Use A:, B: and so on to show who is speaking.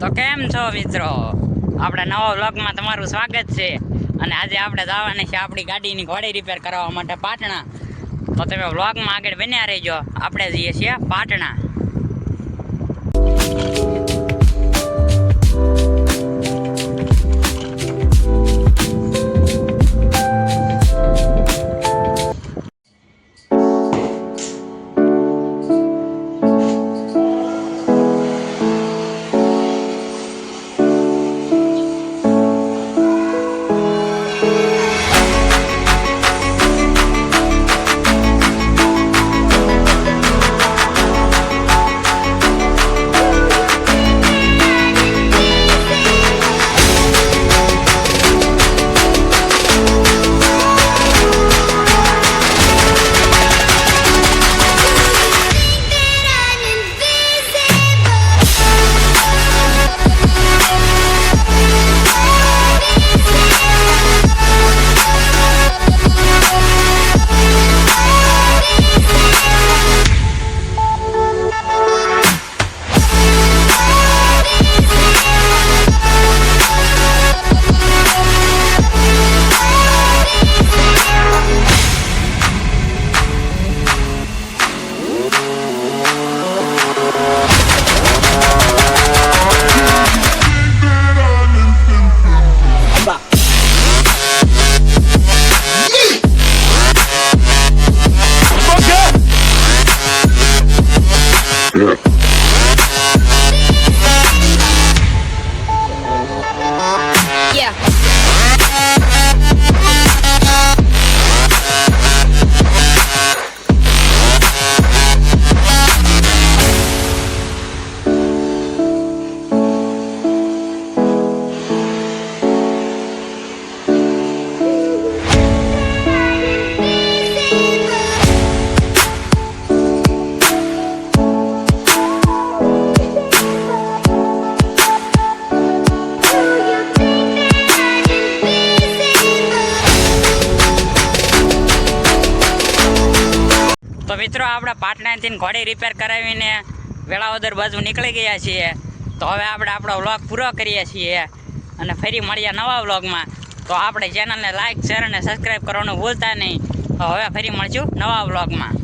A: તો કેમ છો મિત્રો, આપણે નવા વ્લોગમાં તમારું સ્વાગત છે। અને આજે આપણે જવાની છે આપણી ગાડીની ઘોડી રિપેર કરવા માટે પાટણા। તો તમે વ્લોગમાં આગળ બન્યા રહેજો। આપણે જઈએ છીએ પાટણા। તો મિત્રો આપણે પાટણાથી ઘોડી રિપેર કરાવીને વેળાવદર બાજુ નીકળી ગયા છીએ। તો હવે આપણે આપણો વ્લોગ પૂરો કરીએ છીએ અને ફરી મળીએ નવા વ્લોગમાં। તો આપણે ચેનલને લાઈક શેર અને સબસ્ક્રાઈબ કરવાનું ભૂલતા નહીં। હવે ફરી મળશું નવા વ્લોગમાં।